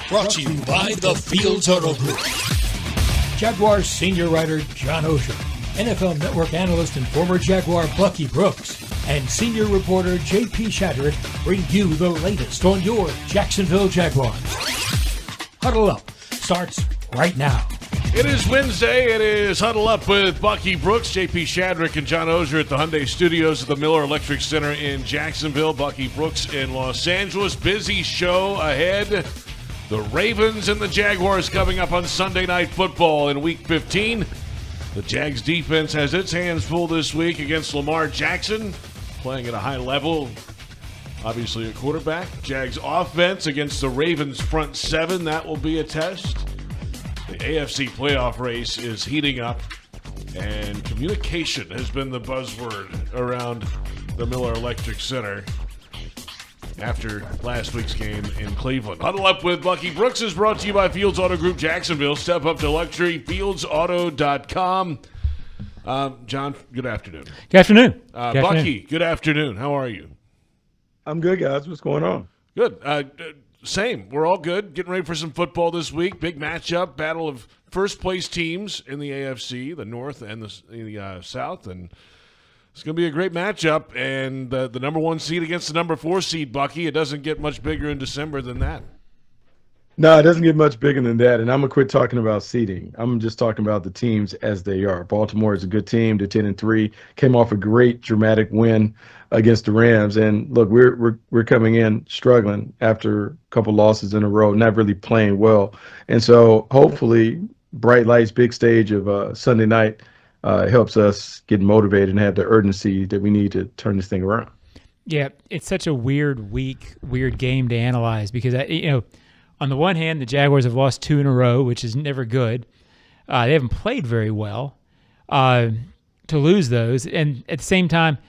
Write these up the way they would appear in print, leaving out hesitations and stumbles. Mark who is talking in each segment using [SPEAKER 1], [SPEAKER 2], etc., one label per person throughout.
[SPEAKER 1] Brought to you by the Fields Auto Group. Jaguars senior writer John Oehser, NFL Network analyst and former Jaguar Bucky Brooks, and senior reporter J.P. Shadrick bring you the latest on your Jacksonville Jaguars. Huddle Up starts right now.
[SPEAKER 2] It is Wednesday. It is Huddle Up with Bucky Brooks, J.P. Shadrick, and John Oehser at the Hyundai Studios at the Miller Electric Center in Jacksonville. Bucky Brooks in Los Angeles. Busy show ahead. The Ravens and the Jaguars coming up on Sunday Night Football in Week 15. The Jags defense has its hands full this week against Lamar Jackson, playing at a high level. Obviously a quarterback. Jags offense against the Ravens front seven. That will be a test. The AFC playoff race is heating up, and communication has been the buzzword around the Miller Electric Center after last week's game in Cleveland. Huddle Up with Bucky Brooks is brought to you by Fields Auto Group Jacksonville. Step up to luxury, fieldsauto.com. John, good afternoon.
[SPEAKER 3] Good afternoon.
[SPEAKER 2] Bucky, good afternoon. How are you?
[SPEAKER 4] I'm good, guys. What's going on?
[SPEAKER 2] Good. Same. We're all good. Getting ready for some football this week. Big matchup, battle of first-place teams in the AFC, the North and the South, and it's going to be a great matchup. And the number one seed against the number 4 seed, Bucky. It doesn't get much bigger in December than that.
[SPEAKER 4] No, it doesn't get much bigger than that. And I'm going to quit talking about seeding. I'm just talking about the teams as they are. Baltimore is a good team. They're 10-3. Came off a great dramatic win against the Rams. And look, we're coming in struggling after a couple losses in a row, not really playing well. And so hopefully bright lights, big stage of Sunday night helps us get motivated and have the urgency that we need to turn this thing around.
[SPEAKER 3] Yeah, it's such a weird week, weird game to analyze because, on the one hand, the Jaguars have lost 2 in a row, which is never good. They haven't played very well to lose those. And at the same time,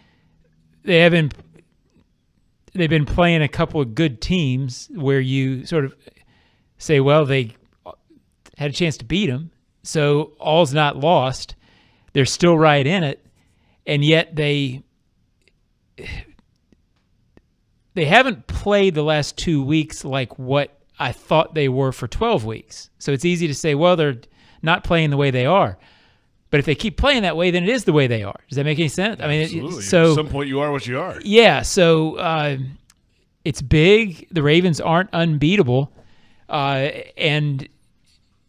[SPEAKER 3] they've been playing a couple of good teams where you sort of say, well, they had a chance to beat them, so all's not lost. They're still right in it, and yet they haven't played the last 2 weeks like what I thought they were for 12 weeks. So it's easy to say, well, they're not playing the way they are. But if they keep playing that way, then it is the way they are. Does that make any sense?
[SPEAKER 2] Absolutely.
[SPEAKER 3] So
[SPEAKER 2] at some point you are what you are.
[SPEAKER 3] Yeah, so it's big. The Ravens aren't unbeatable. And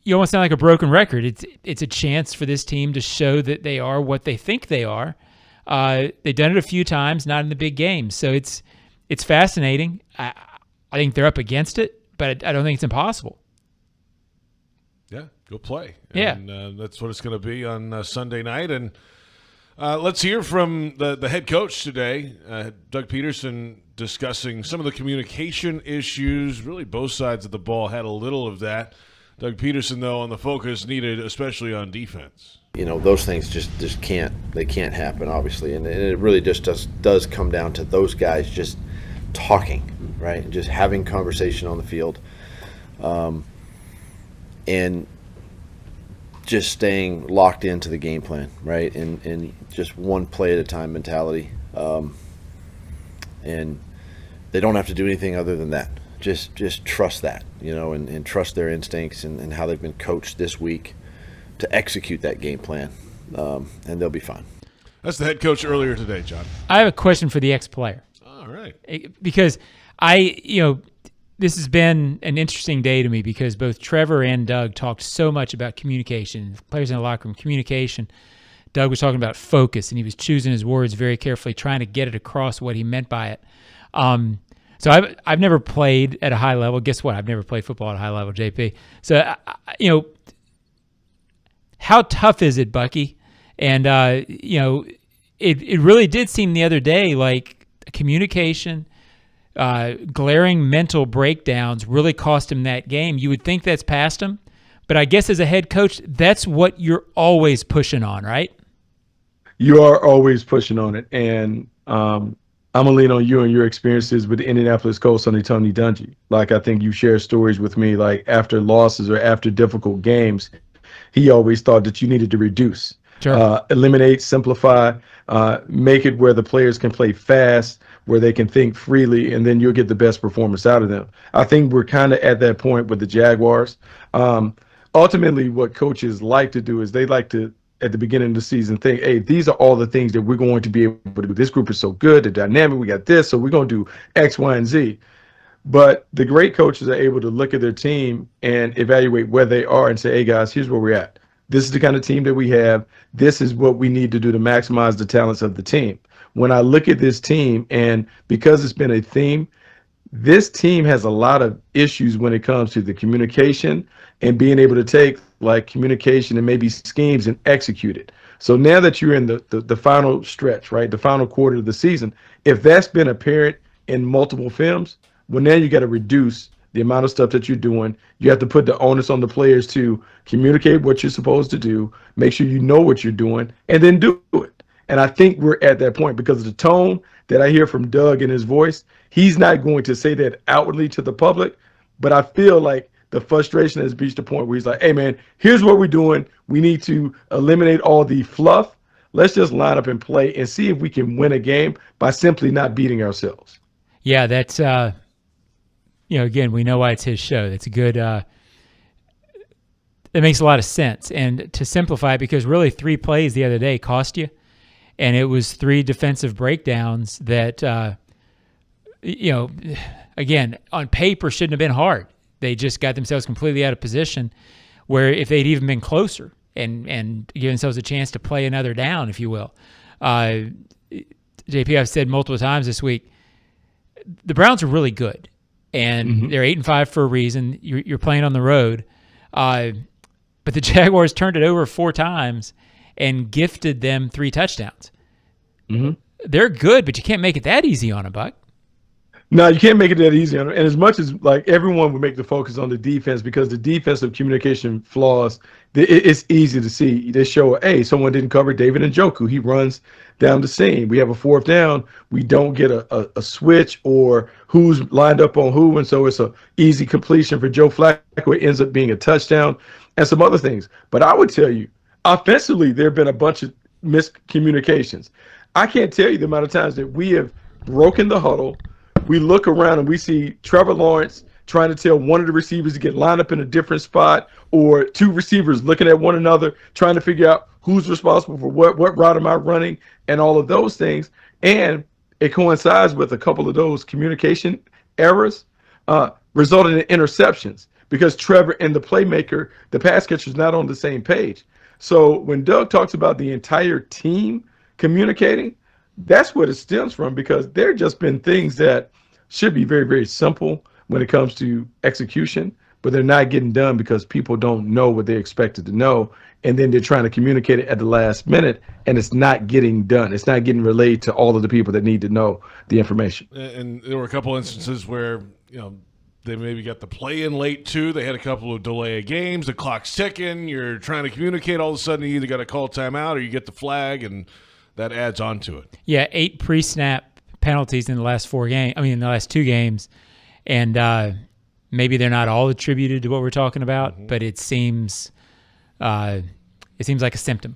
[SPEAKER 3] you almost sound like a broken record. It's a chance for this team to show that they are what they think they are. They've done it a few times, not in the big games. So it's fascinating. I think they're up against it, but I don't think it's impossible.
[SPEAKER 2] Yeah, go play.
[SPEAKER 3] Yeah.
[SPEAKER 2] And that's what it's going to be on Sunday night. And let's hear from the head coach today, Doug Peterson, discussing some of the communication issues. Really, both sides of the ball had a little of that. Doug Peterson, though, on the focus needed, especially on defense.
[SPEAKER 5] Those things just can't happen, obviously. And it really just does come down to those guys just talking, right? And just having conversation on the field. And just staying locked into the game plan, right? And just one play at a time mentality. And they don't have to do anything other than that. Just trust that, and trust their instincts and how they've been coached this week to execute that game plan, and they'll be fine.
[SPEAKER 2] That's the head coach earlier today, John.
[SPEAKER 3] I have a question for the ex-player.
[SPEAKER 2] All right.
[SPEAKER 3] Because this has been an interesting day to me because both Trevor and Doug talked so much about communication, players in the locker room, communication. Doug was talking about focus, and he was choosing his words very carefully, trying to get it across what he meant by it. So I've never played at a high level. Guess what? I've never played football at a high level, JP. So, how tough is it, Bucky? And, it really did seem the other day like communication, glaring mental breakdowns really cost him that game. You would think that's past him, but I guess as a head coach, that's what you're always pushing on, right?
[SPEAKER 4] You are always pushing on it. And I'm going to lean on you and your experiences with the Indianapolis Colts under Tony Dungy. Like, I think you share stories with me, like after losses or after difficult games, he always thought that you needed to reduce, eliminate, simplify, make it where the players can play fast where they can think freely, and then you'll get the best performance out of them. I think we're kind of at that point with the Jaguars. Ultimately, what coaches like to do is they like to, at the beginning of the season, think, hey, these are all the things that we're going to be able to do. This group is so good, the dynamic, we got this, so we're going to do X, Y, and Z. But the great coaches are able to look at their team and evaluate where they are and say, hey, guys, here's where we're at. This is the kind of team that we have. This is what we need to do to maximize the talents of the team. When I look at this team, and because it's been a theme, this team has a lot of issues when it comes to the communication and being able to take like communication and maybe schemes and execute it. So now that you're in the final stretch, right, the final quarter of the season, if that's been apparent in multiple films, well, now you got to reduce the amount of stuff that you're doing. You have to put the onus on the players to communicate what you're supposed to do, make sure you know what you're doing, and then do it. And I think we're at that point because of the tone that I hear from Doug in his voice. He's not going to say that outwardly to the public, but I feel like the frustration has reached a point where he's like, hey, man, here's what we're doing. We need to eliminate all the fluff. Let's just line up and play and see if we can win a game by simply not beating ourselves.
[SPEAKER 3] Yeah, that's, again, we know why it's his show. That's a good, it makes a lot of sense. And to simplify it, because really 3 plays the other day cost you, and it was 3 defensive breakdowns that, again, on paper shouldn't have been hard. They just got themselves completely out of position, where if they'd even been closer and give themselves a chance to play another down, if you will. JP, I've said multiple times this week, the Browns are really good, and they're 8-5 for a reason. You're playing on the road, but the Jaguars turned it over 4 times and gifted them 3 touchdowns. They're good, but you can't make it that easy on a Buck.
[SPEAKER 4] No, you can't make it that easy. And as much as like everyone would make the focus on the defense, because the defensive communication flaws, it's easy to see. They show, hey, someone didn't cover David Njoku. He runs down the seam. We have a 4th down. We don't get a switch or who's lined up on who. And so it's an easy completion for Joe Flacco. It ends up being a touchdown and some other things. But I would tell you, offensively, there have been a bunch of miscommunications. I can't tell you the amount of times that we have broken the huddle. We look around and we see Trevor Lawrence trying to tell one of the receivers to get lined up in a different spot, or 2 receivers looking at one another, trying to figure out who's responsible for what route am I running, and all of those things. And it coincides with a couple of those communication errors resulting in interceptions because Trevor and the playmaker, the pass catcher, is not on the same page. So when Doug talks about the entire team communicating, that's what it stems from, because there just been things that should be very, very simple when it comes to execution, but they're not getting done because people don't know what they're expected to know, and then they're trying to communicate it at the last minute, and it's not getting done. It's not getting relayed to all of the people that need to know the information.
[SPEAKER 2] And there were a couple instances where, they maybe got the play in late too. They had a couple of delay of games. The clock's ticking. You're trying to communicate. All of a sudden, you either got to call timeout or you get the flag, and that adds on to it.
[SPEAKER 3] Yeah, 8 pre-snap penalties in the last 4 games. I mean, in the last 2 games, and maybe they're not all attributed to what we're talking about, but it seems like a symptom.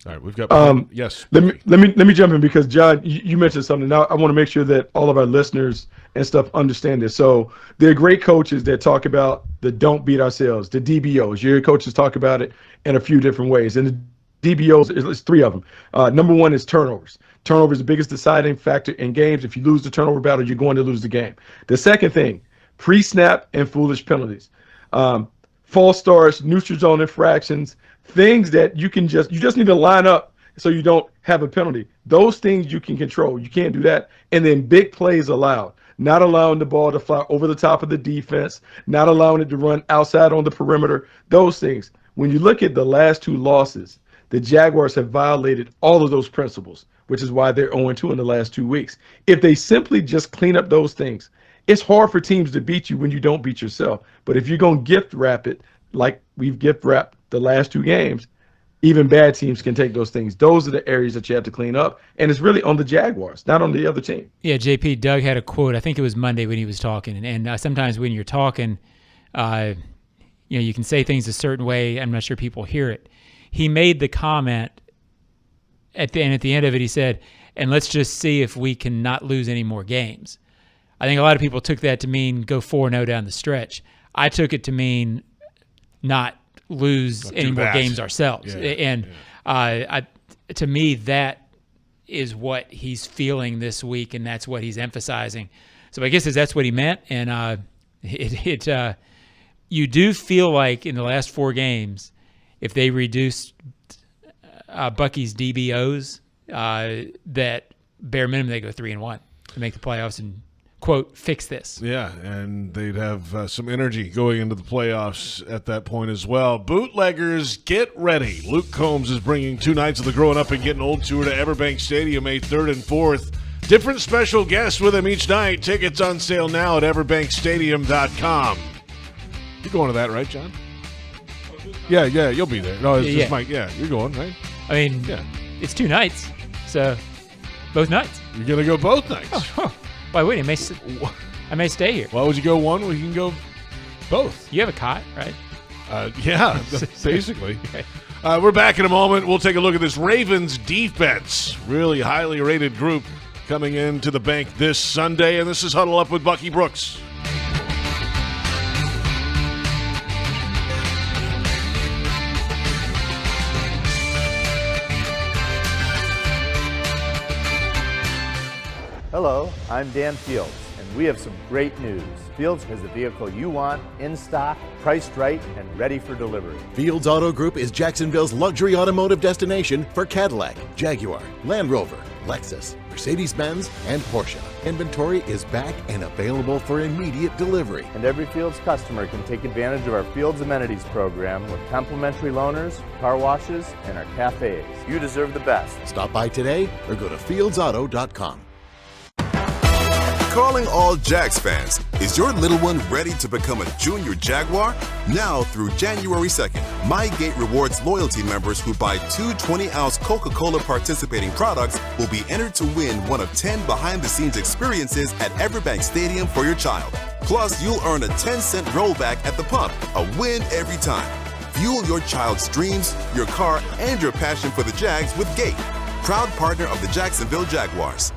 [SPEAKER 2] All right, we've got yes.
[SPEAKER 4] Let me jump in, because John, you mentioned something. Now I want to make sure that all of our listeners and stuff understand this. So there are great coaches that talk about the don't beat ourselves, the DBOs. Your coaches talk about it in a few different ways, and the DBOs, there's 3 of them. Number 1 is turnovers. Turnover is the biggest deciding factor in games. If you lose the turnover battle, you're going to lose the game. The second thing, pre-snap and foolish penalties. False starts, neutral zone infractions, things that you just need to line up so you don't have a penalty. Those things you can control. You can't do that. And then big plays allowed. Not allowing the ball to fly over the top of the defense, not allowing it to run outside on the perimeter, those things. When you look at the last 2 losses, the Jaguars have violated all of those principles, which is why they're 0-2 in the last 2 weeks. If they simply just clean up those things, it's hard for teams to beat you when you don't beat yourself. But if you're going to gift wrap it like we've gift wrapped the last 2 games, even bad teams can take those things. Those are the areas that you have to clean up, and it's really on the Jaguars, not on the other team.
[SPEAKER 3] Yeah, JP, Doug had a quote. I think it was Monday when he was talking, and sometimes when you're talking, you can say things a certain way. I'm not sure people hear it. He made the comment at the end of it. He said, and let's just see if we can not lose any more games. I think a lot of people took that to mean go 4-0 down the stretch. I took it to mean not lose any more games ourselves. To me, that is what he's feeling this week, and that's what he's emphasizing. So I guess that's what he meant, and you do feel like in the last 4 games, if they reduce Bucky's DBOs, that bare minimum they go 3-1 to make the playoffs and, quote, fix this.
[SPEAKER 2] Yeah, and they'd have some energy going into the playoffs at that point as well. Bootleggers, get ready. Luke Combs is bringing 2 nights of the Growing Up and Getting Old tour to Everbank Stadium, May 3rd and 4th. Different special guests with him each night. Tickets on sale now at everbankstadium.com. You're going to that, right, John? Yeah, you'll be there. No, it's just Mike. Yeah, you're going, right?
[SPEAKER 3] I mean, it's 2 nights, so both nights.
[SPEAKER 2] You're going to go both nights.
[SPEAKER 3] Oh. Why wait? I may stay here.
[SPEAKER 2] Why would you go one when you can go both?
[SPEAKER 3] You have a cot, right?
[SPEAKER 2] Yeah, basically. We're back in a moment. We'll take a look at this Ravens defense. Really highly rated group coming into the bank this Sunday. And this is Huddle Up with Bucky Brooks.
[SPEAKER 6] Hello, I'm Dan Fields, and we have some great news. Fields has the vehicle you want, in stock, priced right, and ready for delivery.
[SPEAKER 7] Fields Auto Group is Jacksonville's luxury automotive destination for Cadillac, Jaguar, Land Rover, Lexus, Mercedes-Benz, and Porsche. Inventory is back and available for immediate delivery.
[SPEAKER 6] And every Fields customer can take advantage of our Fields Amenities program with complimentary loaners, car washes, and our cafes. You deserve the best.
[SPEAKER 7] Stop by today or go to fieldsauto.com.
[SPEAKER 8] Calling all Jags fans. Is your little one ready to become a junior Jaguar? Now through January 2nd, MyGate rewards loyalty members who buy 2 20-ounce Coca-Cola participating products will be entered to win one of 10 behind-the-scenes experiences at Everbank Stadium for your child. Plus, you'll earn a 10-cent rollback at the pump, a win every time. Fuel your child's dreams, your car, and your passion for the Jags with Gate, proud partner of the Jacksonville Jaguars.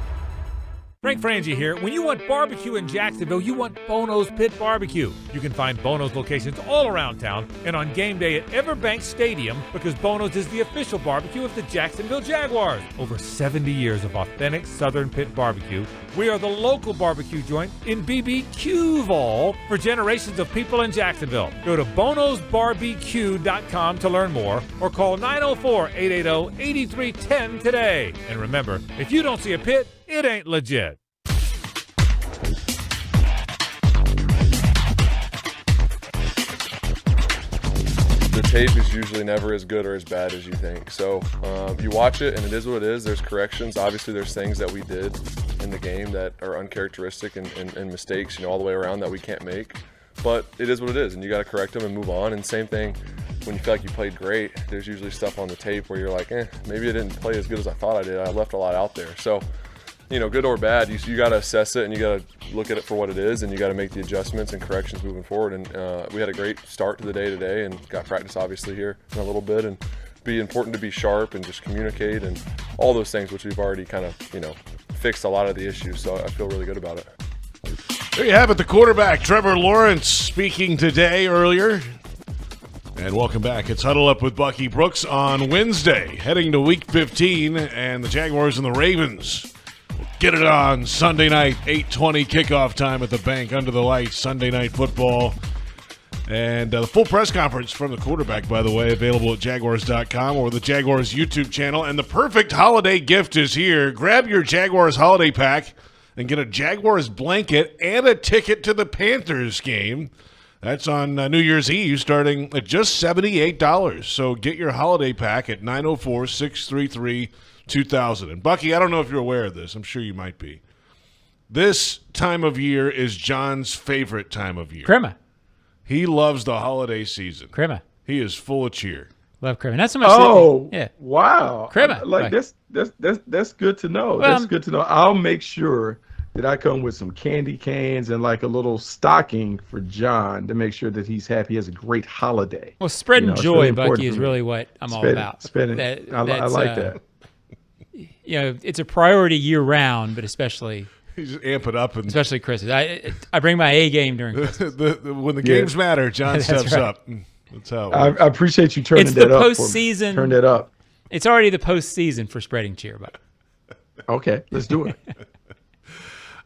[SPEAKER 9] Frank Frangie here. When you want barbecue in Jacksonville, you want Bono's Pit Barbecue. You can find Bono's locations all around town and on game day at Everbank Stadium because Bono's is the official barbecue of the Jacksonville Jaguars. Over 70 years of authentic Southern Pit Barbecue. We are the local barbecue joint in BBQval for generations of people in Jacksonville. Go to bonosbarbq.com to learn more or call 904-880-8310 today. And remember, if you don't see a pit, it ain't legit.
[SPEAKER 10] The tape is usually never as good or as bad as you think. So you watch it and it is what it is. There's corrections. Obviously there's things that we did in the game that are uncharacteristic and mistakes, all the way around that we can't make. But it is what it is, and you got to correct them and move on. And same thing when you feel like you played great, there's usually stuff on the tape where you're like, maybe I didn't play as good as I thought I did. I left a lot out there. So good or bad, you got to assess it and you got to look at it for what it is, and you got to make the adjustments and corrections moving forward. And we had a great start to the day today and got practice obviously here in a little bit, and be important to be sharp and just communicate and all those things, which we've already kind of, fixed a lot of the issues. So I feel really good about it.
[SPEAKER 2] There you have it, the quarterback, Trevor Lawrence, speaking today earlier. And welcome back. It's Huddle Up with Bucky Brooks on Wednesday, heading to Week 15, and the Jaguars and the Ravens get it on Sunday night, 8:20 kickoff time at the bank under the lights, Sunday Night Football. And the full press conference from the quarterback, by the way, available at Jaguars.com or the Jaguars YouTube channel. And the perfect holiday gift is here. Grab your Jaguars holiday pack and get a Jaguars blanket and a ticket to the Panthers game. That's on New Year's Eve, starting at just $78. So get your holiday pack at 904-633-2000. And Bucky, I don't know if you're aware of this. I'm sure you might be. This time of year is John's favorite time of year.
[SPEAKER 3] Crema.
[SPEAKER 2] He loves the holiday season.
[SPEAKER 3] Crema.
[SPEAKER 2] He is full of cheer.
[SPEAKER 3] Love crema. Not so much.
[SPEAKER 4] Wow.
[SPEAKER 3] Crema.
[SPEAKER 4] That's good to know.
[SPEAKER 3] Well,
[SPEAKER 4] that's good to know. I'll make sure that I come with some candy canes and like a little stocking for John to make sure that he's happy. He has a great holiday.
[SPEAKER 3] Well, spreading joy, Bucky, is really what I'm all about.
[SPEAKER 4] I like that.
[SPEAKER 3] it's a priority year round, but especially
[SPEAKER 2] you just amp it up, and
[SPEAKER 3] especially Christmas. I bring my A game during Christmas.
[SPEAKER 2] when the games matter, John steps
[SPEAKER 3] right.
[SPEAKER 2] up. That's how
[SPEAKER 4] I appreciate you turning
[SPEAKER 3] It's
[SPEAKER 4] that
[SPEAKER 3] the
[SPEAKER 4] up.
[SPEAKER 3] postseason.
[SPEAKER 4] Turn that up.
[SPEAKER 3] It's already the postseason for spreading cheer, but
[SPEAKER 4] Okay, let's do it.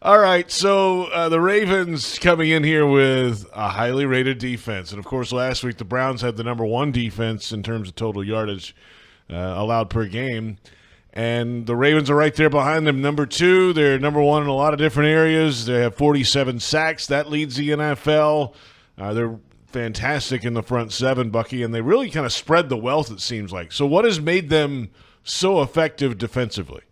[SPEAKER 2] All right, so the Ravens coming in here with a highly rated defense. And, of course, last week the Browns had the number 1 defense in terms of total yardage allowed per game. And the Ravens are right there behind them, number 2. They're number 1 in a lot of different areas. They have 47 sacks. That leads the NFL. They're fantastic in the front 7, Bucky, and they really kind of spread the wealth, it seems like. So what has made them so effective defensively?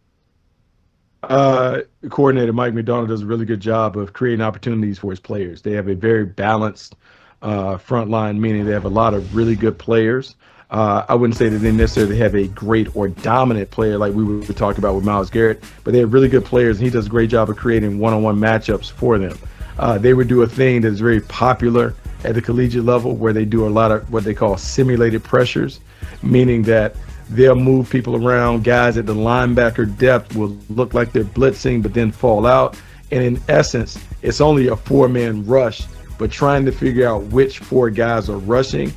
[SPEAKER 4] Coordinator Mike McDonald does a really good job of creating opportunities for his players. They have a very balanced front line, meaning they have a lot of really good players. I wouldn't say that they necessarily have a great or dominant player like we were talking about with Myles Garrett, but they have really good players, and he does a great job of creating one-on-one matchups for them. They would do a thing that is very popular at the collegiate level where they do a lot of what they call simulated pressures, meaning that they'll move people around. Guys at the linebacker depth will look like they're blitzing but then fall out. And in essence, it's only a 4-man rush, but trying to figure out which 4 guys are rushing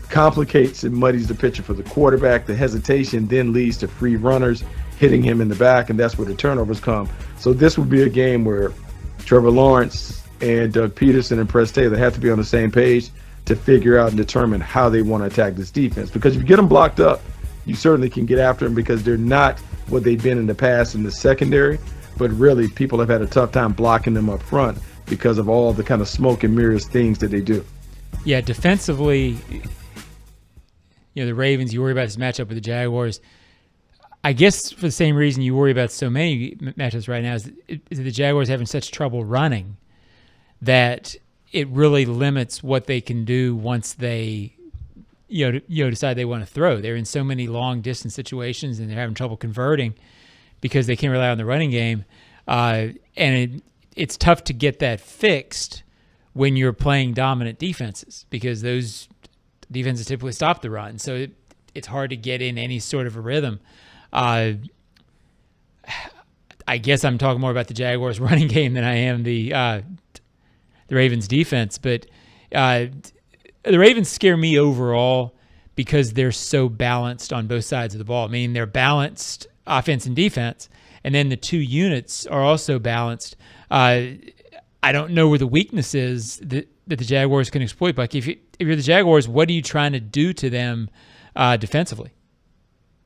[SPEAKER 4] complicates and muddies the picture for the quarterback. The hesitation then leads to free runners hitting him in the back, and that's where the turnovers come. So this would be a game where Trevor Lawrence and Doug Peterson and Press Taylor have to be on the same page to figure out and determine how they want to attack this defense. Because if you get them blocked up, you certainly can get after them because they're not what they've been in the past in the secondary, but really people have had a tough time blocking them up front because of all the kind of smoke and mirrors things that they do.
[SPEAKER 3] yeah, defensively, the Ravens, you worry about this matchup with the Jaguars. I guess for the same reason you worry about so many matchups right now is the Jaguars having such trouble running that it really limits what they can do once they decide they want to throw. They're in so many long distance situations and they're having trouble converting because they can't rely on the running game. And it's tough to get that fixed when you're playing dominant defenses because those defenses typically stop the run. So it's hard to get in any sort of a rhythm. I guess I'm talking more about the Jaguars running game than I am the Ravens defense, but the Ravens scare me overall because they're so balanced on both sides of the ball. I mean, they're balanced offense and defense, and then the 2 units are also balanced. I don't know where the weakness is that the Jaguars can exploit, Bucky. If you're the Jaguars, what are you trying to do to them defensively?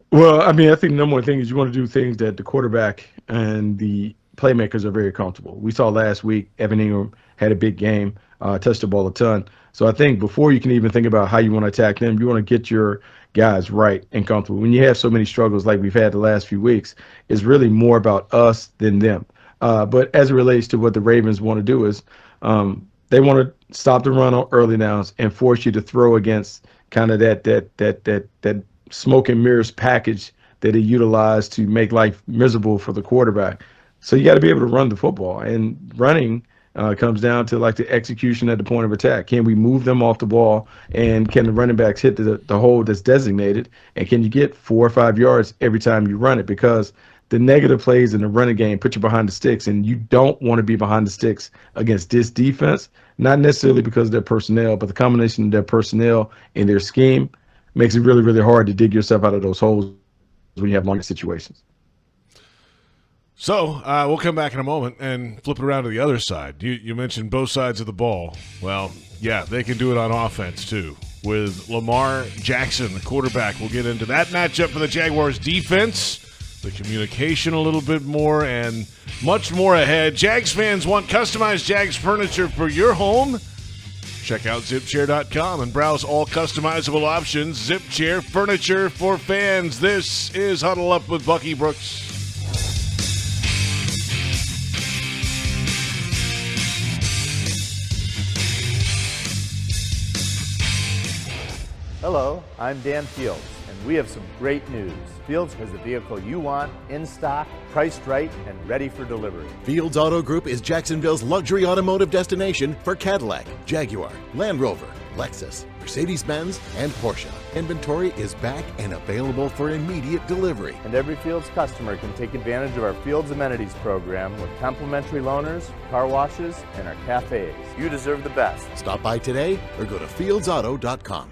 [SPEAKER 4] Well, I mean, I think the number one thing is you want to do things that the quarterback and the playmakers are very comfortable. We saw last week Evan Ingram had a big game, touched the ball a ton. So I think before you can even think about how you want to attack them, you want to get your guys right and comfortable. When you have so many struggles like we've had the last few weeks, it's really more about us than them. But as it relates to what the Ravens want to do is they want to stop the run on early downs and force you to throw against kind of that smoke and mirrors package that they utilize to make life miserable for the quarterback. So you got to be able to run the football, and running comes down to like the execution at the point of attack. Can we move them off the ball, and can the running backs hit the hole that's designated, and can you get 4 or 5 yards every time you run it? Because the negative plays in the running game put you behind the sticks, and you don't want to be behind the sticks against this defense, not necessarily because of their personnel, but the combination of their personnel and their scheme makes it really, really hard to dig yourself out of those holes when you have longer situations.
[SPEAKER 2] So we'll come back in a moment and flip it around to the other side. You mentioned both sides of the ball. Well, yeah, they can do it on offense too. With Lamar Jackson, the quarterback, we'll get into that matchup for the Jaguars defense, the communication a little bit more, and much more ahead. Jags fans want customized Jags furniture for your home? Check out ZipChair.com and browse all customizable options. ZipChair furniture for fans. This is Huddle Up with Bucky Brooks.
[SPEAKER 6] Hello, I'm Dan Fields. And we have some great news. Fields has the vehicle you want, in stock, priced right, and ready for delivery.
[SPEAKER 7] Fields Auto Group is Jacksonville's luxury automotive destination for Cadillac, Jaguar, Land Rover, Lexus, Mercedes-Benz, and Porsche. Inventory is back and available for immediate delivery.
[SPEAKER 6] And every Fields customer can take advantage of our Fields Amenities program with complimentary loaners, car washes, and our cafes. You deserve the best.
[SPEAKER 7] Stop by today or go to fieldsauto.com.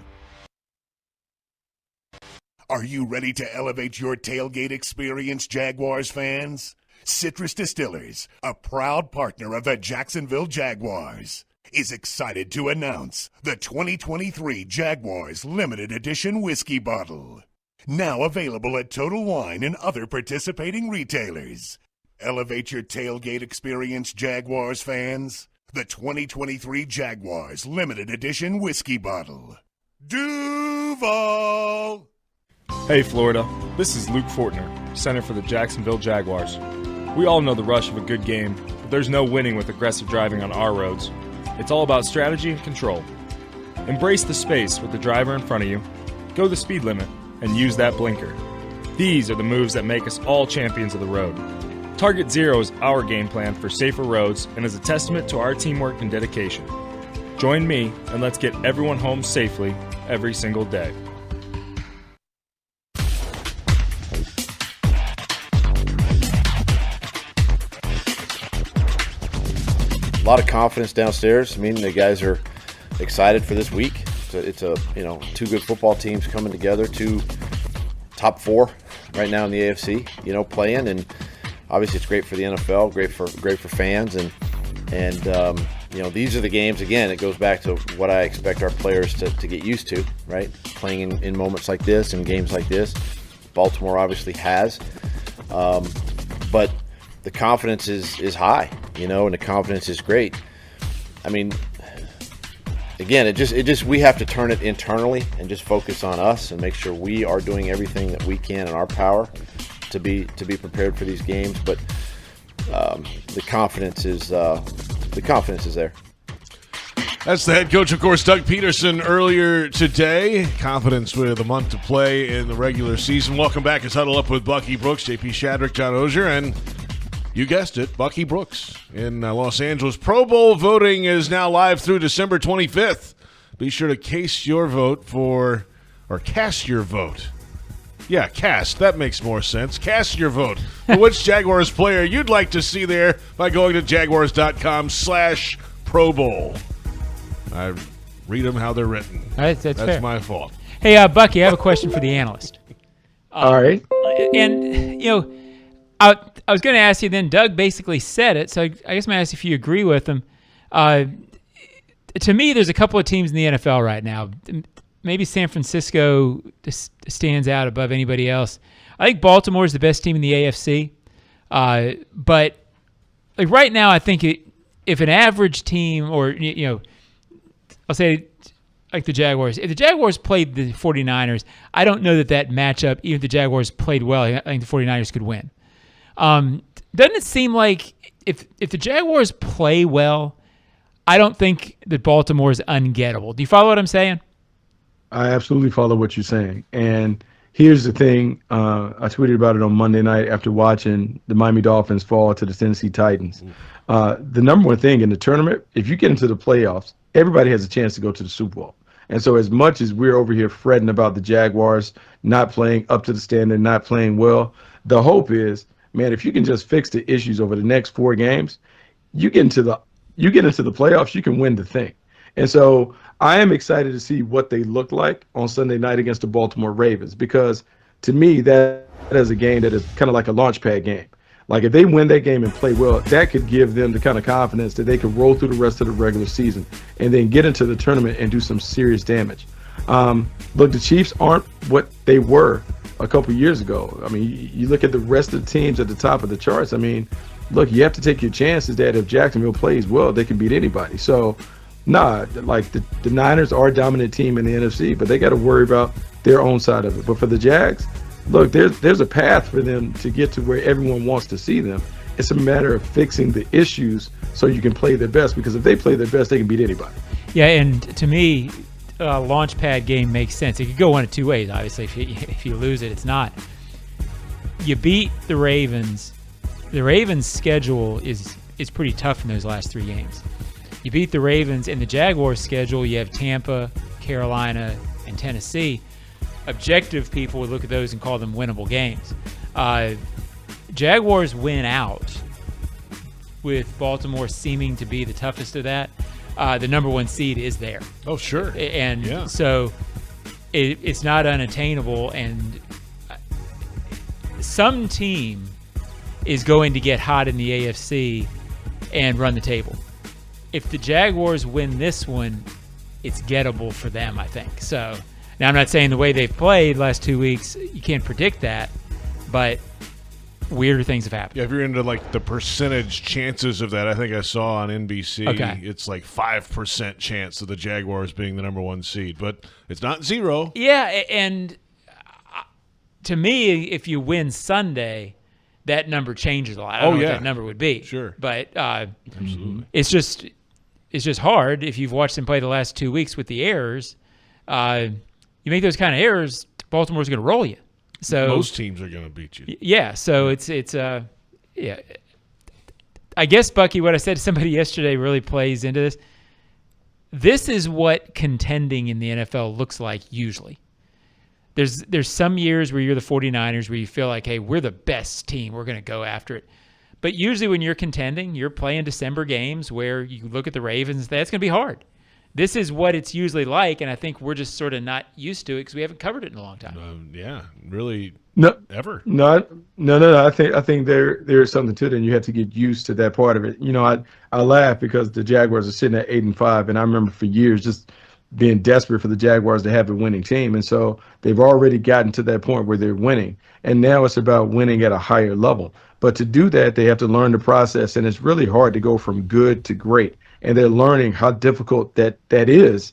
[SPEAKER 11] Are you ready to elevate your tailgate experience, Jaguars fans? Citrus Distillers, a proud partner of the Jacksonville Jaguars, is excited to announce the 2023 Jaguars Limited Edition Whiskey Bottle. Now available at Total Wine and other participating retailers. Elevate your tailgate experience, Jaguars fans. The 2023 Jaguars Limited Edition Whiskey Bottle. Duval!
[SPEAKER 12] Hey Florida, this is Luke Fortner, center for the Jacksonville Jaguars. We all know the rush of a good game, but there's no winning with aggressive driving on our roads. It's all about strategy and control. Embrace the space with the driver in front of you, go the speed limit, and use that blinker. These are the moves that make us all champions of the road. Target Zero is our game plan for safer roads and is a testament to our teamwork and dedication. Join me and let's get everyone home safely every single day.
[SPEAKER 5] A lot of confidence downstairs. I mean, the guys are excited for this week. It's a two good football teams coming together, two top four right now in the AFC, playing, and obviously it's great for the NFL, great for fans, and these are the games. Again, it goes back to what I expect our players to get used to, right? Playing in moments like this and games like this. Baltimore obviously has, but the confidence is high, and the confidence is great. I mean, again, it just we have to turn it internally and just focus on us and make sure we are doing everything that we can in our power to be prepared for these games. But the confidence is there.
[SPEAKER 2] That's the head coach, of course, Doug Peterson, earlier today. Confidence with a month to play in the regular season. Welcome back. It's Huddle Up with Bucky Brooks, JP Shadrick, John Oehser, and you guessed it, Bucky Brooks in Los Angeles. Pro Bowl voting is now live through December 25th. Be sure to cast your vote. Yeah, cast. That makes more sense. Cast your vote for which Jaguars player you'd like to see there by going to jaguars.com/Pro Bowl. I read them how they're written.
[SPEAKER 3] That's fair.
[SPEAKER 2] My fault.
[SPEAKER 3] Hey, Bucky, I have a question for the analyst.
[SPEAKER 4] All right.
[SPEAKER 3] And, I was going to ask you, then Doug basically said it, so I guess I'm going to ask if you agree with him. To me, there's a couple of teams in the NFL right now. Maybe San Francisco stands out above anybody else. I think Baltimore is the best team in the AFC. But like right now, I think if an average team or, I'll say like the Jaguars, if the Jaguars played the 49ers, I don't know that matchup, even if the Jaguars played well, I think the 49ers could win. Doesn't it seem like if the Jaguars play well, I don't think that Baltimore is ungettable. Do you follow what I'm saying?
[SPEAKER 4] I absolutely follow what you're saying. And here's the thing. I tweeted about it on Monday night after watching the Miami Dolphins fall to the Tennessee Titans. The number one thing in the tournament, if you get into the playoffs, everybody has a chance to go to the Super Bowl. And so as much as we're over here fretting about the Jaguars not playing up to the standard, not playing well, the hope is, man, if you can just fix the issues over the next 4 games, you get into the playoffs, you can win the thing. And so I am excited to see what they look like on Sunday night against the Baltimore Ravens, because to me, that is a game that is kind of like a Launchpad game. Like if they win that game and play well, that could give them the kind of confidence that they could roll through the rest of the regular season and then get into the tournament and do some serious damage. Look, the Chiefs aren't what they were a couple years ago. I mean, you look at the rest of the teams at the top of the charts. I mean, look, you have to take your chances that if Jacksonville plays well, they can beat anybody. So, like the Niners are a dominant team in the NFC, but they got to worry about their own side of it. But for the Jags, look, there's a path for them to get to where everyone wants to see them. It's a matter of fixing the issues so you can play their best, because if they play their best, they can beat anybody.
[SPEAKER 3] Yeah, and to me, Launchpad game makes sense. It could go one of two ways, obviously. If you lose it, it's not. You beat the Ravens. The Ravens' schedule is pretty tough in those last 3 games. You beat the Ravens. In the Jaguars' schedule, you have Tampa, Carolina, and Tennessee. Objective people would look at those and call them winnable games. Jaguars win out, with Baltimore seeming to be the toughest of that. The number 1 seed is there.
[SPEAKER 2] Oh, sure.
[SPEAKER 3] And so it's not unattainable, and some team is going to get hot in the AFC and run the table. If the Jaguars win this one, it's gettable for them, I think. So now I'm not saying the way they've played last 2 weeks, you can't predict that, but weirder things have happened.
[SPEAKER 2] Yeah, if you're into like the percentage chances of that, I think I saw on NBC, it's like 5% chance of the Jaguars being the number 1 seed, but it's not 0.
[SPEAKER 3] Yeah, and to me, if you win Sunday, that number changes a lot. I don't know what that number would be.
[SPEAKER 2] Sure.
[SPEAKER 3] But
[SPEAKER 2] absolutely.
[SPEAKER 3] It's just hard if you've watched them play the last 2 weeks with the errors. You make those kind of errors, Baltimore's going to roll you. So
[SPEAKER 2] most teams are going to beat you.
[SPEAKER 3] Yeah, so it's I guess, Bucky, what I said to somebody yesterday really plays into this. This is what contending in the NFL looks like usually. There's some years where you're the 49ers where you feel like, hey, we're the best team. We're going to go after it. But usually when you're contending, you're playing December games where you look at the Ravens. That's going to be hard. This is what it's usually like, and I think we're just sort of not used to it because we haven't covered it in a long time.
[SPEAKER 2] Really.
[SPEAKER 4] No,
[SPEAKER 2] ever.
[SPEAKER 4] No. I think there's something to it, and you have to get used to that part of it. You know, I laugh because the Jaguars are sitting at 8-5, and I remember for years just being desperate for the Jaguars to have a winning team, and so they've already gotten to that point where they're winning, and now it's about winning at a higher level. But to do that, they have to learn the process, and it's really hard to go from good to great. And they're learning how difficult that is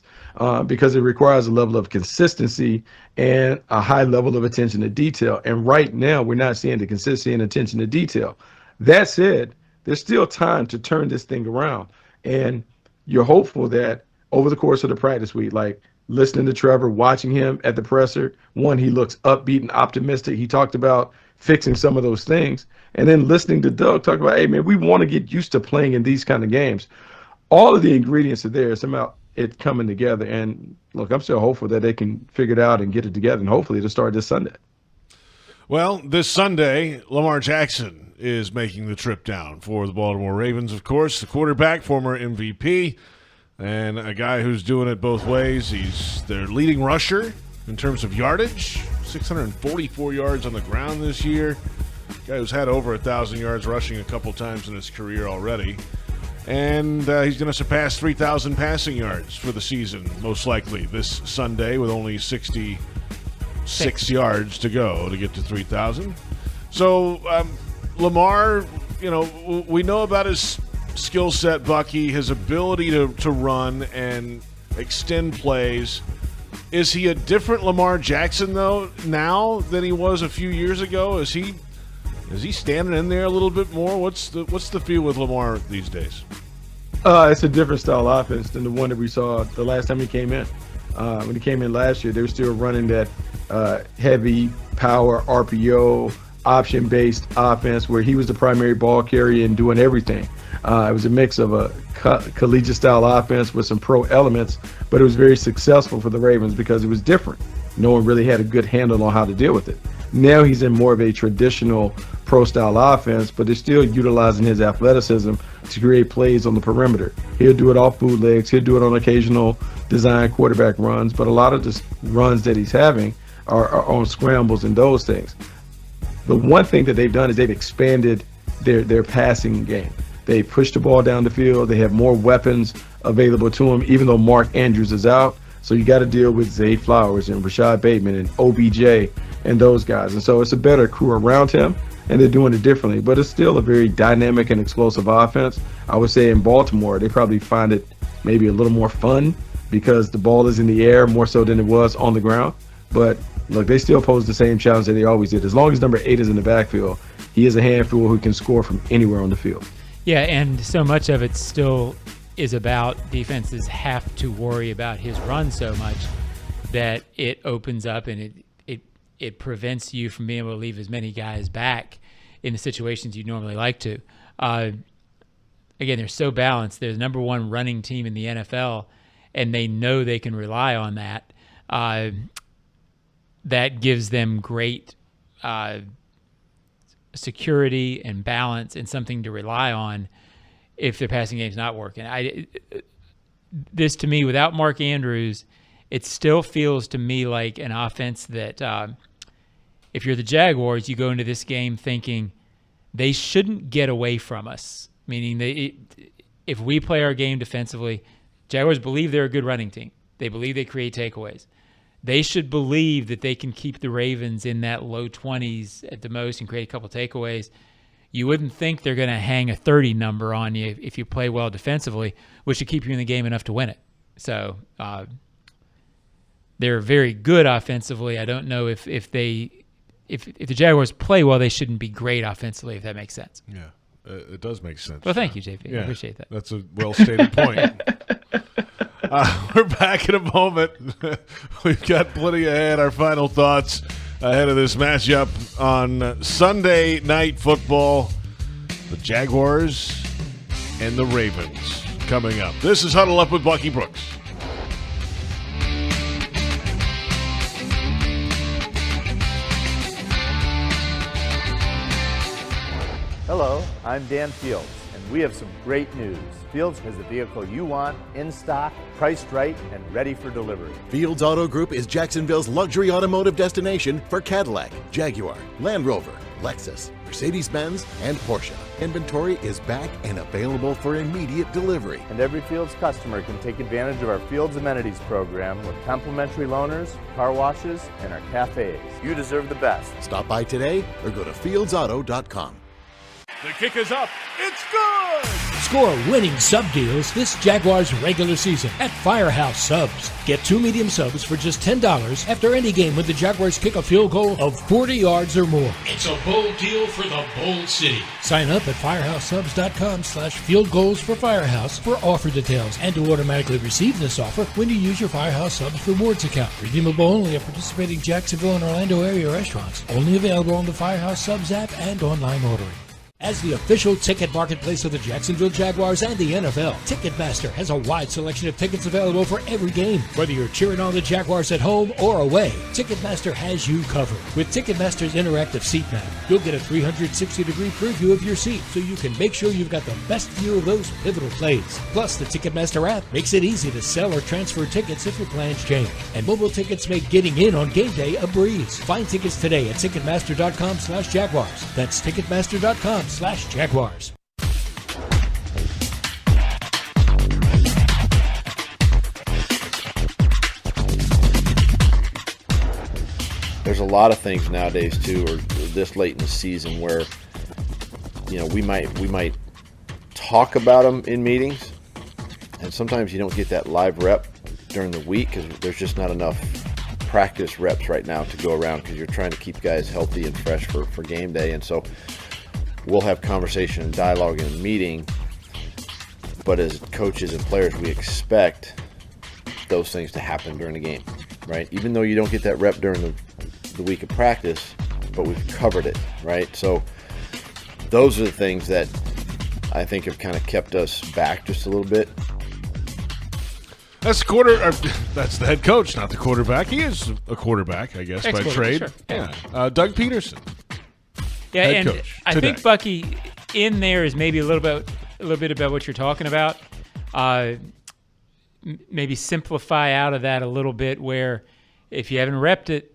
[SPEAKER 4] because it requires a level of consistency and a high level of attention to detail. And right now, we're not seeing the consistency and attention to detail. That said, there's still time to turn this thing around. And you're hopeful that over the course of the practice week, like listening to Trevor, watching him at the presser, one, he looks upbeat and optimistic. He talked about fixing some of those things. And then listening to Doug talk about, hey, man, we want to get used to playing in these kind of games. All of the ingredients are there. It's about it coming together. And, look, I'm still hopeful that they can figure it out and get it together, and hopefully it'll start this Sunday.
[SPEAKER 2] Well, this Sunday, Lamar Jackson is making the trip down for the Baltimore Ravens, of course, the quarterback, former MVP, and a guy who's doing it both ways. He's their leading rusher in terms of yardage, 644 yards on the ground this year. Guy who's had over 1,000 yards rushing a couple times in his career already. And he's going to surpass 3,000 passing yards for the season, most likely, this Sunday with only 66 yards to go to get to 3,000. So Lamar, we know about his skill set, Bucky, his ability to run and extend plays. Is he a different Lamar Jackson, though, now than he was a few years ago? Is he standing in there a little bit more? What's the feel with Lamar these days?
[SPEAKER 4] It's a different style offense than the one that we saw the last time he came in. When he came in last year, they were still running that heavy power RPO option-based offense where he was the primary ball carrier and doing everything. It was a mix of a collegiate-style offense with some pro elements, but it was very successful for the Ravens because it was different. No one really had a good handle on how to deal with it. Now he's in more of a traditional pro-style offense, but they're still utilizing his athleticism to create plays on the perimeter. He'll do it off bootlegs. He'll do it on occasional design quarterback runs, but a lot of the runs that he's having are on scrambles and those things. The one thing that they've done is they've expanded their passing game. They push the ball down the field. They have more weapons available to them, even though Mark Andrews is out. So you got to deal with Zay Flowers and Rashad Bateman and OBJ and those guys. And so it's a better crew around him, and they're doing it differently. But it's still a very dynamic and explosive offense. I would say in Baltimore, they probably find it maybe a little more fun because the ball is in the air more so than it was on the ground. But, look, they still pose the same challenge that they always did. As long as number 8 is in the backfield, he is a handful who can score from anywhere on the field.
[SPEAKER 3] Yeah, and so much of it's still is about defenses have to worry about his run so much that it opens up and it prevents you from being able to leave as many guys back in the situations you normally like to. Again, they're so balanced. They're the number one running team in the NFL, and they know they can rely on that. That gives them great security and balance and something to rely on if their passing game's not working. This, to me, without Mark Andrews, it still feels to me like an offense that if you're the Jaguars, you go into this game thinking they shouldn't get away from us, meaning if we play our game defensively, Jaguars believe they're a good running team. They believe they create takeaways. They should believe that they can keep the Ravens in that low 20s at the most and create a couple takeaways. You wouldn't think they're going to hang a 30 number on you if you play well defensively, which should keep you in the game enough to win it. So they're very good offensively. I don't know if the Jaguars play well, they shouldn't be great offensively, if that makes sense.
[SPEAKER 2] Yeah, it does make sense.
[SPEAKER 3] Well, thank you, JP.
[SPEAKER 2] Yeah,
[SPEAKER 3] I appreciate that.
[SPEAKER 2] That's a well-stated point. We're back in a moment. We've got plenty ahead. Our final thoughts ahead of this matchup on Sunday Night Football. The Jaguars and the Ravens coming up. This is Huddle Up with Bucky Brooks.
[SPEAKER 6] Hello, I'm Dan Fields, and we have some great news. Fields has the vehicle you want, in stock, priced right, and ready for delivery.
[SPEAKER 7] Fields Auto Group is Jacksonville's luxury automotive destination for Cadillac, Jaguar, Land Rover, Lexus, Mercedes-Benz, and Porsche. Inventory is back and available for immediate delivery.
[SPEAKER 6] And every Fields customer can take advantage of our Fields Amenities program with complimentary loaners, car washes, and our cafes. You deserve the best.
[SPEAKER 7] Stop by today or go to fieldsauto.com.
[SPEAKER 9] The kick is up. It's good!
[SPEAKER 1] Score winning sub deals this Jaguars regular season at Firehouse Subs. Get 2 medium subs for just $10 after any game when the Jaguars kick a field goal of 40 yards or more. It's a bold deal for the bold city. Sign up at firehousesubs.com/field goals for Firehouse for offer details and to automatically receive this offer when you use your Firehouse Subs rewards account. Redeemable only at participating Jacksonville and Orlando area restaurants. Only available on the Firehouse Subs app and online ordering. As the official ticket marketplace of the Jacksonville Jaguars and the NFL, Ticketmaster has a wide selection of tickets available for every game. Whether you're cheering on the Jaguars at home or away, Ticketmaster has you covered. With Ticketmaster's interactive seat map, you'll get a 360-degree preview of your seat so you can make sure you've got the best view of those pivotal plays. Plus, the Ticketmaster app makes it easy to sell or transfer tickets if your plans change. And mobile tickets make getting in on game day a breeze. Find tickets today at Ticketmaster.com/Jaguars. That's Ticketmaster.com/Jaguars.
[SPEAKER 5] There's a lot of things nowadays too, or this late in the season, where we might talk about them in meetings, and sometimes you don't get that live rep during the week because there's just not enough practice reps right now to go around because you're trying to keep guys healthy and fresh for game day. And so we'll have conversation and dialogue in a meeting, but as coaches and players, we expect those things to happen during the game, right? Even though you don't get that rep during the week of practice, but we've covered it, right? So those are the things that I think have kind of kept us back just a little bit.
[SPEAKER 2] That's the head coach, not the quarterback. He is a quarterback, I guess, by trade.
[SPEAKER 3] Sure.
[SPEAKER 2] Yeah. Doug Peterson.
[SPEAKER 3] Yeah,
[SPEAKER 2] head
[SPEAKER 3] and
[SPEAKER 2] coach
[SPEAKER 3] I
[SPEAKER 2] today.
[SPEAKER 3] think Bucky in there is maybe a little bit about what you're talking about. Maybe simplify out of that a little bit, where if you haven't repped it,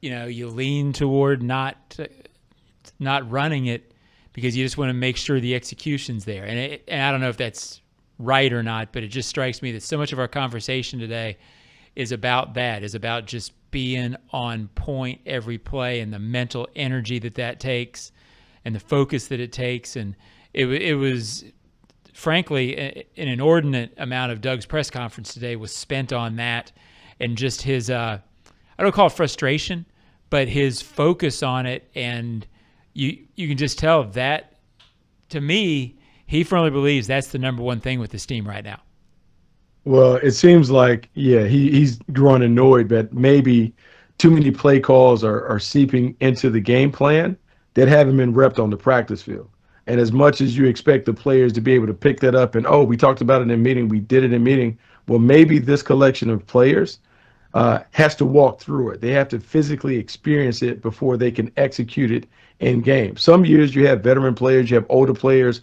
[SPEAKER 3] you lean toward not running it because you just want to make sure the execution's there. And I don't know if that's right or not, but it just strikes me that so much of our conversation today is about that, is about just being on point every play and the mental energy that takes and the focus that it takes. And it was, frankly, an inordinate amount of Doug's press conference today was spent on that and just his, I don't call it frustration, but his focus on it. And you can just tell that, to me, he firmly believes that's the number one thing with this team right now.
[SPEAKER 4] Well, it seems like, he's growing annoyed that maybe too many play calls are seeping into the game plan that haven't been repped on the practice field. And as much as you expect the players to be able to pick that up and, we talked about it in meeting, we did it in meeting. Well, maybe this collection of players has to walk through it. They have to physically experience it before they can execute it in game. Some years you have veteran players, you have older players,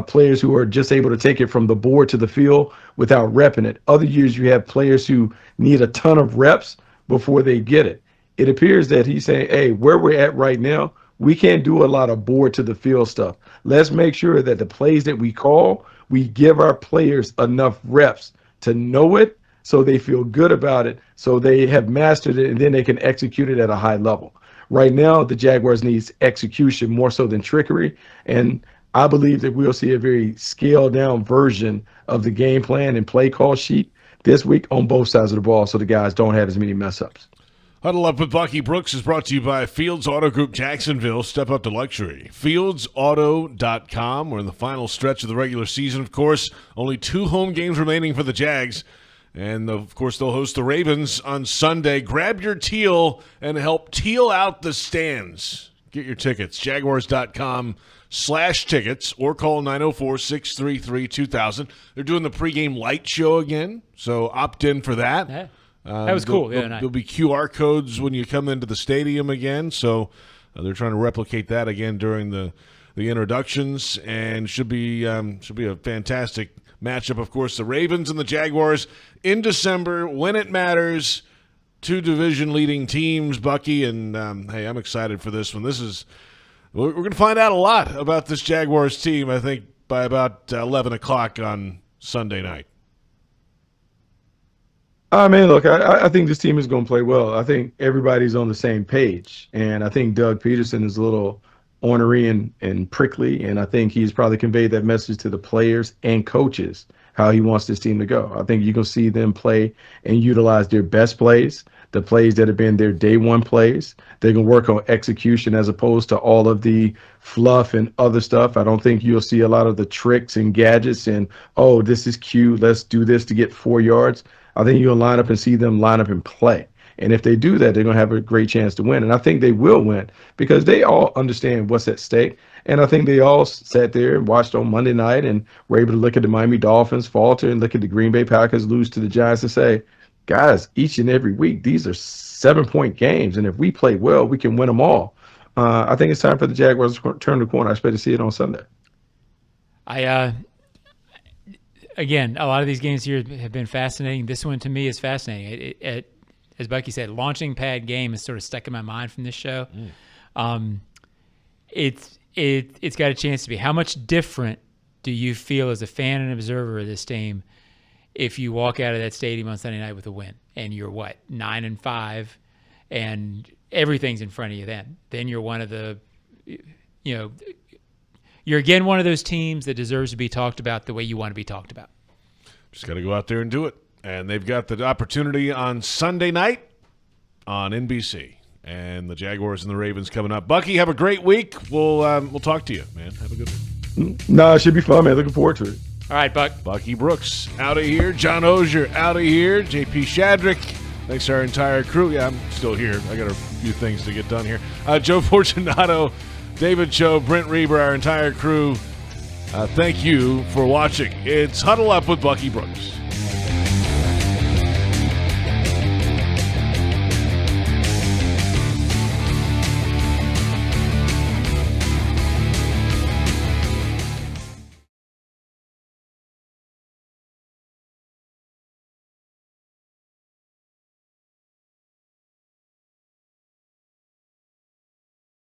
[SPEAKER 4] players who are just able to take it from the board to the field without repping it. Other years you have players who need a ton of reps before they get it. It appears that he's saying, hey, where we're at right now, we can't do a lot of board to the field stuff. Let's make sure that the plays that we call, we give our players enough reps to know it so they feel good about it, so they have mastered it, and then they can execute it at a high level. Right now, the Jaguars needs execution more so than trickery, and I believe that we'll see a very scaled-down version of the game plan and play call sheet this week on both sides of the ball so the guys don't have as many mess-ups.
[SPEAKER 2] Huddle Up with Bucky Brooks is brought to you by Fields Auto Group Jacksonville. Step up to luxury. FieldsAuto.com. We're in the final stretch of the regular season, of course. Only 2 home games remaining for the Jags. And, of course, they'll host the Ravens on Sunday. Grab your teal and help teal out the stands. Get your tickets. Jaguars.com/tickets or call 904-633-2000. They're doing the pregame light show again, so opt in for that.
[SPEAKER 3] Yeah. That was cool.
[SPEAKER 2] There'll be QR codes when you come into the stadium again, so they're trying to replicate that again during the introductions, and should be a fantastic matchup. Of course, the Ravens and the Jaguars in December when it matters. 2 division-leading teams, Bucky, and hey, I'm excited for this one. We're going to find out a lot about this Jaguars team, I think, by about 11 o'clock on Sunday night.
[SPEAKER 4] I mean, look, I think this team is going to play well. I think everybody's on the same page, and I think Doug Peterson is a little ornery and prickly, and I think he's probably conveyed that message to the players and coaches, how he wants this team to go. I think you can see them play and utilize their best plays, the plays that have been their day one plays. They can work on execution as opposed to all of the fluff and other stuff. I don't think you'll see a lot of the tricks and gadgets and, this is cute, let's do this to get 4 yards. I think you'll line up and see them line up and play. And if they do that, they're going to have a great chance to win. And I think they will win because they all understand what's at stake. And I think they all sat there and watched on Monday night and were able to look at the Miami Dolphins falter and look at the Green Bay Packers lose to the Giants and say, guys, each and every week, these are 7-point games. And if we play well, we can win them all. I think it's time for the Jaguars to turn the corner. I expect to see it on Sunday.
[SPEAKER 3] Again, a lot of these games here have been fascinating. This one, to me, is fascinating. As Bucky said, launching pad game is sort of stuck in my mind from this show. It's got a chance to be. How much different do you feel as a fan and observer of this team if you walk out of that stadium on Sunday night with a win and you're 9-5 and everything's in front of you then you're one of the, you're again one of those teams that deserves to be talked about the way you want to be talked about.
[SPEAKER 2] Just got to go out there and do it. And they've got the opportunity on Sunday night on NBC. And the Jaguars and the Ravens coming up. Bucky, have a great week. We'll talk to you, man. Have a good one.
[SPEAKER 4] No, it should be fun, man. Looking forward to it.
[SPEAKER 3] All right, Buck.
[SPEAKER 2] Bucky Brooks out of here. John Oehser out of here. JP Shadrick. Thanks to our entire crew. Yeah, I'm still here. I got a few things to get done here. Joe Fortunato, David Cho, Brent Reber, our entire crew. Thank you for watching. It's Huddle Up with Bucky Brooks.